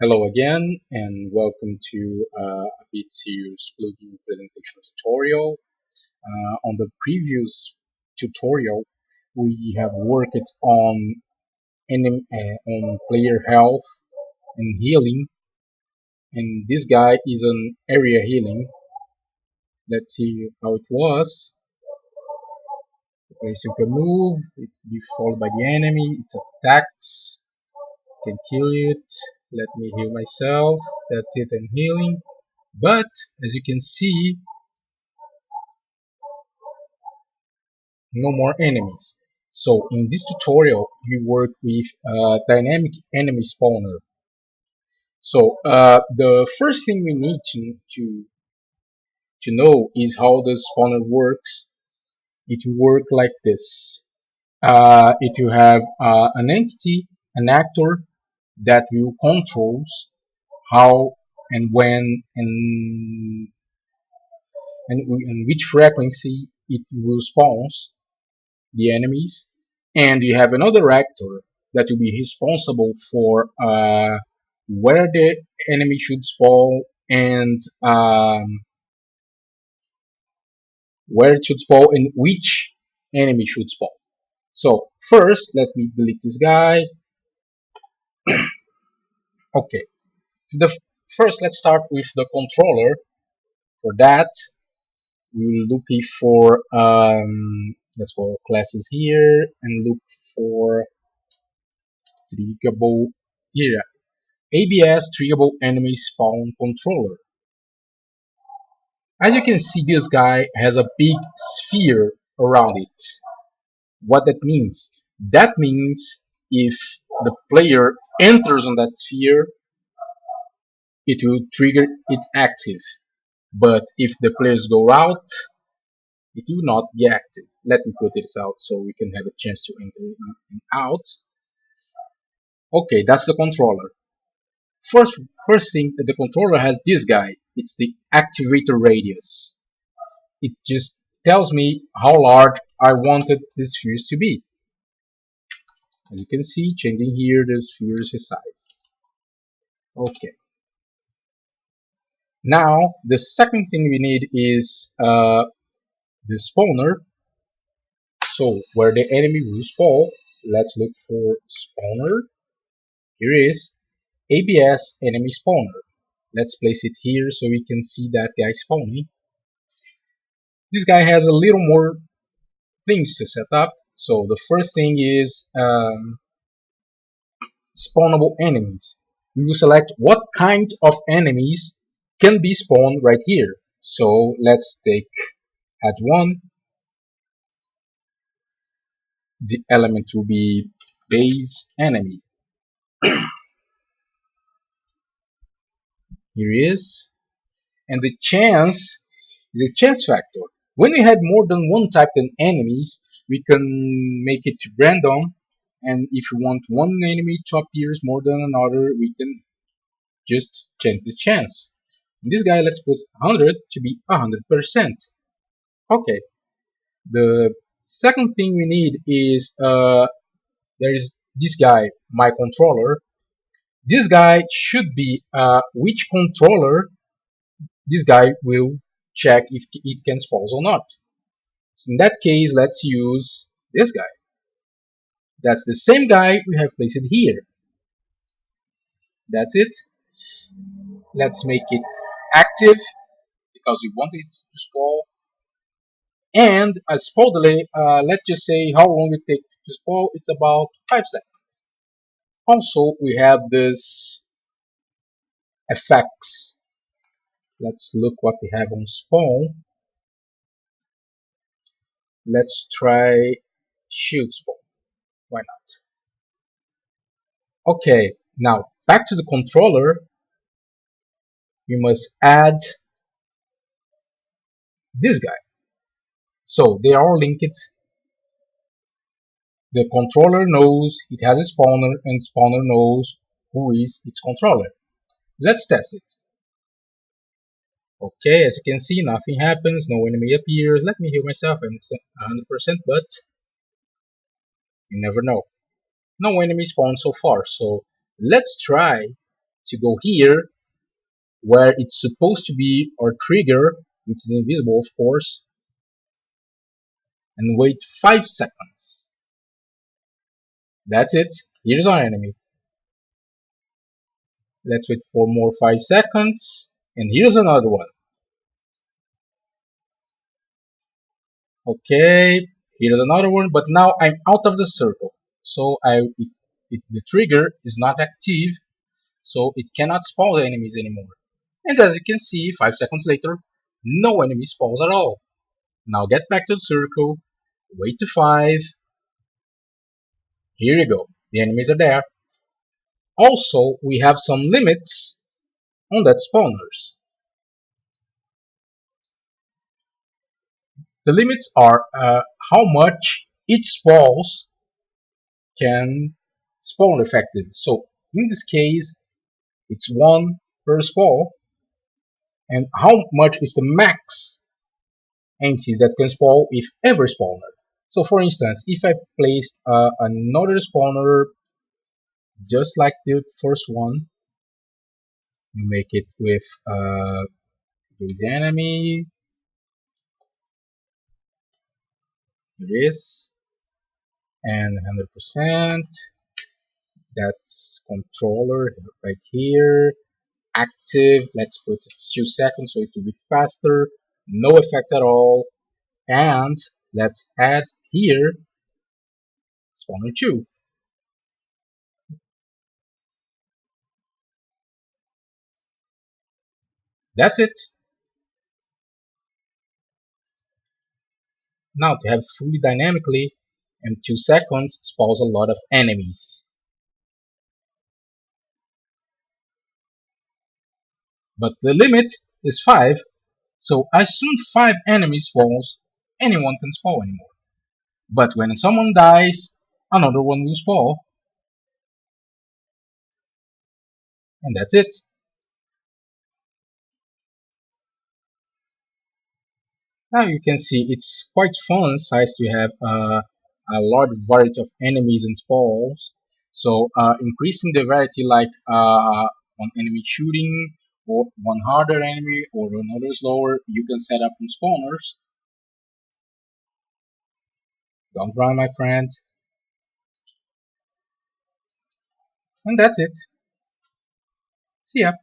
Hello again, and welcome to a bit serious plugin presentation tutorial. On the previous tutorial, we have worked on player health and healing, and this guy is an area healing. Let's see how it was. Very simple move. It be followed by the enemy. It attacks. Can kill it. Let me heal myself. That's it. I'm healing. But as you can see, no more enemies. So in this tutorial, you work with dynamic enemy spawner. So the first thing we need to know is how the spawner works. It will work like this. It will have an entity, an actor that will controls how and when and which frequency it will spawns the enemies, and you have another actor that will be responsible for where the enemy should spawn and where it should spawn and which enemy should spawn. So first, let me delete this guy. Okay, first let's start with the controller. For that, we will look for let's go classes here and look for triggable here. ABS Triggable Enemy Spawn Controller. As you can see, this guy has a big sphere around it. What that means? That means if the player enters on that sphere, it will trigger it active. But if the players go out, it will not be active. Let me put this out so we can have a chance to enter and out. Okay, that's the controller. First thing, the controller has this guy. It's the activator radius. It just tells me how large I wanted the spheres to be. As you can see, changing here the sphere's size. Okay. Now, the second thing we need is the spawner. So, where the enemy will spawn, let's look for spawner. Here is ABS enemy spawner. Let's place it here so we can see that guy spawning. This guy has a little more things to set up. So the first thing is spawnable enemies. We will select what kind of enemies can be spawned right here. So let's add one. The element will be base enemy. Here he is. And the chance is a chance factor. When we had more than one type of enemies, we can make it random, and if we want one enemy to appear more than another, we can just change the chance. In this guy, let's put 100 to be 100%. Okay. The second thing we need is there is this guy, my controller. This guy should be which controller this guy will check if it can spawn or not. So in that case, let's use this guy. That's the same guy we have placed here. That's it. Let's make it active because we want it to spawn. And a spawn delay, let's just say how long it takes to spawn. It's about 5 seconds. Also, we have this effects. Let's look what we have on spawn. Let's try shield spawn. Why not? Okay, now back to the controller. We must add this guy. So they are all linked. The controller knows it has a spawner, and spawner knows who is its controller. Let's test it. Okay, as you can see, nothing happens, no enemy appears. Let me heal myself. I'm 100%, but you never know. No enemy spawned so far, so let's try to go here where it's supposed to be our trigger, which is invisible of course, and wait 5 seconds. That's it. Here's our enemy. Let's wait for more 5 seconds, and here's another one. Okay, here's another one, but now I'm out of the circle, so the trigger is not active, so it cannot spawn the enemies anymore. And as you can see, 5 seconds later, no enemy spawns at all. Now get back to the circle, wait to 5. Here you go, the enemies are there. Also, we have some limits on that spawners. The limits are how much each spawns can spawn effective. So in this case, it's 1 per spawn. And how much is the max entities that can spawn if ever spawner? So for instance, if I placed another spawner just like the first one, you make it with the enemy. Here it is, and 100%. That's controller right here. Active, let's put it 2 seconds so it will be faster. No effect at all. And let's add here spawner 2. That's it. Now to have fully dynamically in 2 seconds spawns a lot of enemies. But the limit is 5, so as soon 5 enemies spawns, anyone can spawn anymore. But when someone dies, another one will spawn. And that's it. Now you can see it's quite fun size to have a large variety of enemies and spawns. So increasing the variety like one enemy shooting, or one harder enemy, or another slower, you can set up on spawners. Don't run, my friend. And that's it. See ya.